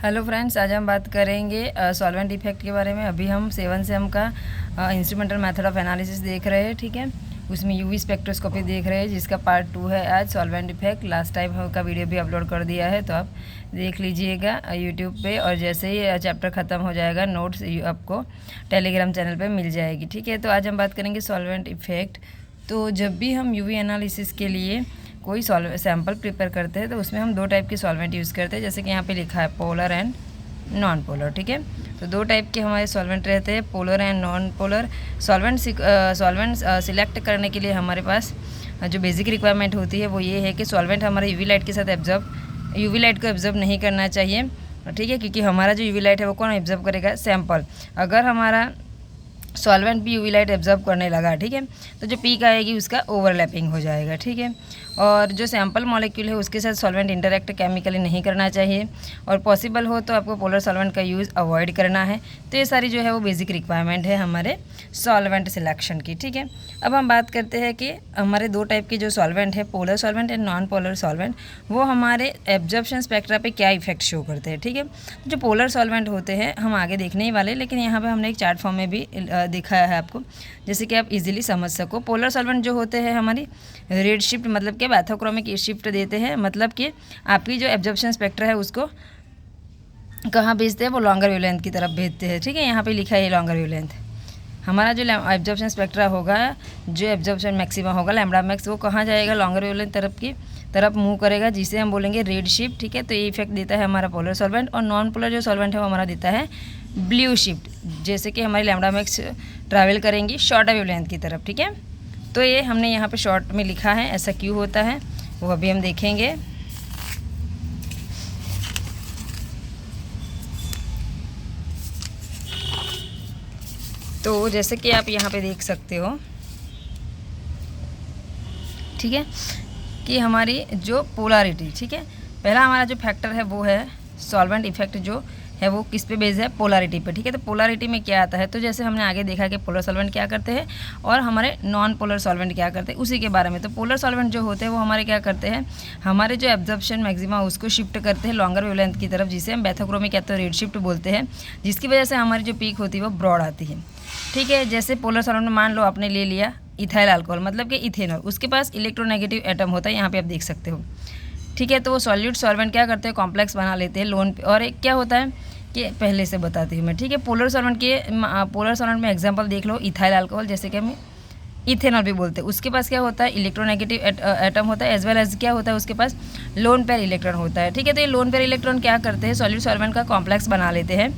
Hello friends, आज हम बात करेंगे सॉल्वेंट इफेक्ट के बारे में। अभी हम 7 सेम का इंस्ट्रूमेंटल मेथड ऑफ एनालिसिस देख रहे हैं, ठीक है। उसमें यूवी स्पेक्ट्रोस्कोपी देख रहे हैं, जिसका पार्ट 2 है आज, सॉल्वेंट इफेक्ट। लास्ट टाइम का वीडियो भी अपलोड कर दिया है, तो आप देख लीजिएगा यूट्यूब पे। और जैसे ही चैप्टर ख़त्म हो जाएगा, नोट्स आपको टेलीग्राम चैनल पे मिल जाएगी, ठीक है। तो आज हम बात करेंगे सॉल्वेंट इफेक्ट। तो जब भी हम यूवी एनालिसिस के लिए कोई सैम्पल प्रिपेयर करते हैं तो उसमें हम दो टाइप के सॉल्वेंट यूज़ करते हैं, जैसे कि यहाँ पे लिखा है पोलर एंड नॉन पोलर, ठीक है। तो दो टाइप के हमारे सॉल्वेंट रहते हैं, polar and non polar. Solvent select करने के लिए हमारे पास जो बेसिक रिक्वायरमेंट होती है वो ये है कि सॉल्वेंट हमारे यूवी लाइट के साथ यूवी लाइट को एब्जॉर्ब नहीं करना चाहिए, ठीक है। क्योंकि हमारा जो यूवी लाइट है वो कौन एब्जॉर्ब करेगा? सैम्पल। अगर हमारा सॉल्वेंट भी यूवी लाइट एब्जॉर्ब करने लगा, ठीक है, तो जो पीक आएगी उसका ओवरलैपिंग हो जाएगा, ठीक है। और जो सैम्पल मॉलिक्यूल है उसके साथ सॉल्वेंट इंटरेक्ट केमिकली नहीं करना चाहिए, और पॉसिबल हो तो आपको पोलर सॉल्वेंट का यूज़ अवॉइड करना है। तो ये सारी जो है वो बेसिक रिक्वायरमेंट है हमारे सॉल्वेंट सिलेक्शन की, ठीक है। अब हम बात करते हैं कि हमारे दो टाइप के जो सॉल्वेंट है, polar solvent and non polar solvent, वो हमारे एब्जॉर्प्शन स्पेक्ट्रा पे क्या इफेक्ट शो करते हैं, ठीक है। जो पोलर सॉल्वेंट होते हैं हम आगे देखने ही वाले, लेकिन यहाँ पर हमने एक चार्ट फॉर्म में भी दिखाया है आपको, जैसे कि आप इजीली समझ सको। पोलर सॉल्वेंट जो होते हैं हमारी रेड शिफ्ट, मतलब कि बैथोक्रोमिक शिफ्ट देते हैं, मतलब कि आपकी जो एब्जॉर्प्शन स्पेक्ट्रा है उसको कहाँ भेजते हैं? वो लॉन्गर वेवलेंथ की तरफ भेजते हैं, ठीक है। यहाँ पे लिखा है ये लॉन्गर वेवलेंथ। हमारा जो एब्जॉर्प्शन स्पेक्ट्रा होगा, जो एब्जॉर्प्शन मैक्सिमा होगा लैम्बडा मैक्स, वो कहाँ जाएगा? लॉन्गर वेवलेंथ तरफ मूव करेगा, जिसे हम बोलेंगे रेड शिफ्ट, ठीक है। तो ये इफेक्ट देता है हमारा पोलर सॉल्वेंट। और नॉन पोलर जो सॉल्वेंट है वो हमारा देता है ब्लू शिफ्ट, जैसे कि हमारी लैम्बडा मैक्स ट्रैवल करेंगी शॉर्टर वेवलेंथ की तरफ, ठीक है। तो ये हमने यहाँ पे शॉर्ट में लिखा है, ऐसा क्यों होता है वो अभी हम देखेंगे। तो जैसे कि आप यहाँ पे देख सकते हो, ठीक है, कि हमारी जो पोलैरिटी, ठीक है, पहला हमारा जो फैक्टर है वो है सॉल्वेंट इफेक्ट, जो है वो किस पे बेस्ड है? पोलैरिटी पे, ठीक है। तो पोलैरिटी में क्या आता है? तो जैसे हमने आगे देखा कि पोलर सॉल्वेंट क्या करते हैं और हमारे नॉन पोलर सॉल्वेंट क्या करते हैं, उसी के बारे में। तो पोलर सॉल्वेंट जो होते हैं वो हमारे क्या करते हैं? हमारे जो एब्जॉर्प्शन मैक्सिमा उसको शिफ्ट करते हैं लॉन्गर वेवलेंथ की तरफ, जिसे हम बैथोक्रोमिक या तो रेड शिफ्ट बोलते हैं, जिसकी वजह से हमारी जो पीक होती है वो ब्रॉड आती है, ठीक है। जैसे पोलर सॉल्वेंट में मान लो आपने ले लिया इथाइल अल्कोहल, मतलब कि इथेनॉल, उसके पास इलेक्ट्रोनेगेटिव एटम होता है, यहाँ पे आप देख सकते हो, ठीक है। तो वो सॉल्यूट सॉल्वेंट क्या करते हैं? कॉम्प्लेक्स बना लेते हैं लोन पे। और एक क्या होता है कि पहले से बताती हूँ मैं, ठीक है। पोलर सॉल्वेंट में एग्जांपल देख लो, इथाइल अल्कोहल, जैसे कि हम इथेनॉल भी बोलते हैं, उसके पास क्या होता है? इलेक्ट्रोनेगेटिव एटम होता है, एज वेल एज क्या होता है उसके पास? लोन पेयर इलेक्ट्रॉन होता है, ठीक है। तो ये लोन पेयर इलेक्ट्रॉन क्या करते हैं? सॉल्यूट सॉल्वेंट का कॉम्प्लेक्स बना लेते हैं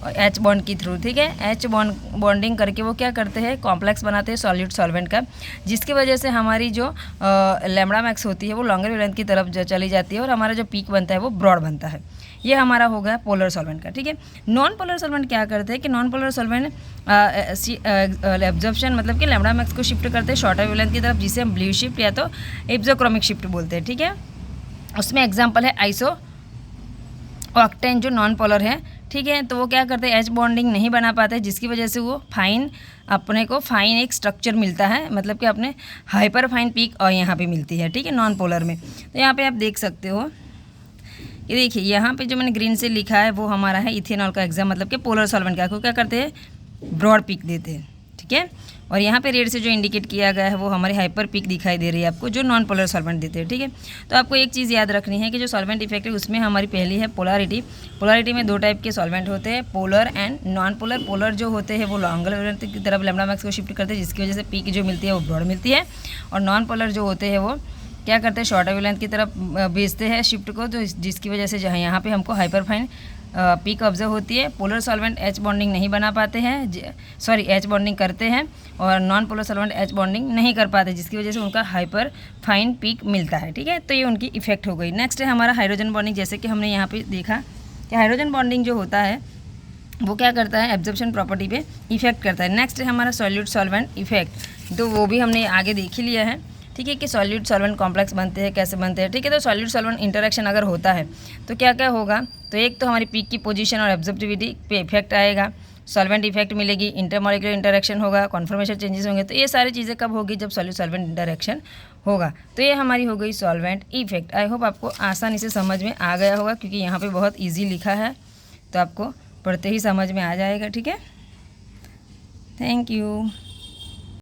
एच बॉन्ड की थ्रू, ठीक है। एच बॉन्डिंग करके वो क्या करते हैं? कॉम्प्लेक्स बनाते हैं सॉल्यूट सॉल्वेंट का, जिसकी वजह से हमारी जो लैम्बडा मैक्स होती है वो लॉन्गर वेवलेंथ की तरफ चली जाती है, और हमारा जो पीक बनता है वो ब्रॉड बनता है। ये हमारा हो गया पोलर सॉल्वेंट का, ठीक है। नॉन पोलर सॉल्वेंट क्या करते हैं कि नॉन पोलर सॉल्वेंट एब्जॉर्प्शन, मतलब कि लैम्बडा मैक्स को शिफ्ट करते हैं शॉर्टर वेवलेंथ की तरफ, जिसे हम ब्लू शिफ्ट या तो एक्सोक्रोमिक शिफ्ट बोलते हैं, ठीक है। उसमें एग्जाम्पल है आइसो ऑक्टेन, जो नॉन पोलर है, ठीक है। तो वो क्या करते हैं? एच बॉन्डिंग नहीं बना पाते, जिसकी वजह से वो अपने को फाइन एक स्ट्रक्चर मिलता है, मतलब कि अपने हाइपर फाइन पीक और यहाँ पे मिलती है, ठीक है, नॉन पोलर में। तो यहाँ पे आप देख सकते हो, ये देखिए यहाँ पे जो मैंने ग्रीन से लिखा है वो हमारा है इथेनॉल का एग्जाम, मतलब कि पोलर सॉल्वेंट का, को क्या करते हैं? ब्रॉड पीक देते हैं, ठीक है। और यहाँ पे रेड से जो इंडिकेट किया गया है वो हमारी हाइपर पीक दिखाई दे रही है आपको, जो नॉन पोलर सॉल्वेंट देते हैं, ठीक है। तो आपको एक चीज़ याद रखनी है कि जो सॉल्वेंट इफेक्ट है उसमें हमारी पहली है पोलैरिटी। पोलैरिटी में दो टाइप के सॉल्वेंट होते हैं, polar and non polar. Polar जो होते हैं वो लॉन्गर वेवलेंथ की तरफ लैम्बडा मैक्स को शिफ्ट करते हैं, जिसकी वजह से पीक जो मिलती है वो ब्रॉड मिलती है। और नॉन पोलर जो होते हैं वो क्या करते हैं? शॉर्टर वेवलेंथ की तरफ भेजते हैं शिफ्ट को, तो जिसकी वजह से जहाँ यहाँ पे हमको हाइपर फाइन पीक ऑब्जर्व होती है। पोलर सॉल्वेंट एच बॉन्डिंग नहीं बना पाते हैं, एच बॉन्डिंग करते हैं, और non polar solvent H bonding नहीं कर पाते, जिसकी वजह से उनका हाइपर फाइन पीक मिलता है, ठीक है। तो ये उनकी इफेक्ट हो गई। नेक्स्ट है हमारा हाइड्रोजन बॉन्डिंग, जैसे कि हमने यहाँ पे देखा कि हाइड्रोजन बॉन्डिंग जो होता है वो क्या करता है? एब्जॉर्प्शन प्रॉपर्टी पे इफेक्ट करता है। नेक्स्ट है हमारा सॉल्यूट सॉल्वेंट इफेक्ट, तो वो भी हमने आगे देख ही लिया है, ठीक है, कि सॉल्यूट सॉल्वेंट कॉम्प्लेक्स बनते हैं, कैसे बनते हैं, ठीक है। तो सॉल्यूट सॉल्वेंट इंटरेक्शन अगर होता है तो क्या क्या होगा? तो एक तो हमारी पीक की पोजीशन और एब्जॉर्प्टिविटी पे इफेक्ट आएगा, सॉल्वेंट इफेक्ट मिलेगी, इंटरमॉलिक्यूलर इंटरेक्शन होगा, कॉन्फॉर्मेशन चेंजेस होंगे। तो ये सारी चीज़ें कब होगी? जब सॉल्वेंट इंटरेक्शन होगा। तो ये हमारी हो गई सॉल्वेंट इफेक्ट। आई होप आपको आसानी से समझ में आ गया होगा, क्योंकि यहाँ पे बहुत ईजी लिखा है, तो आपको पढ़ते ही समझ में आ जाएगा। ठीक है, थैंक यू।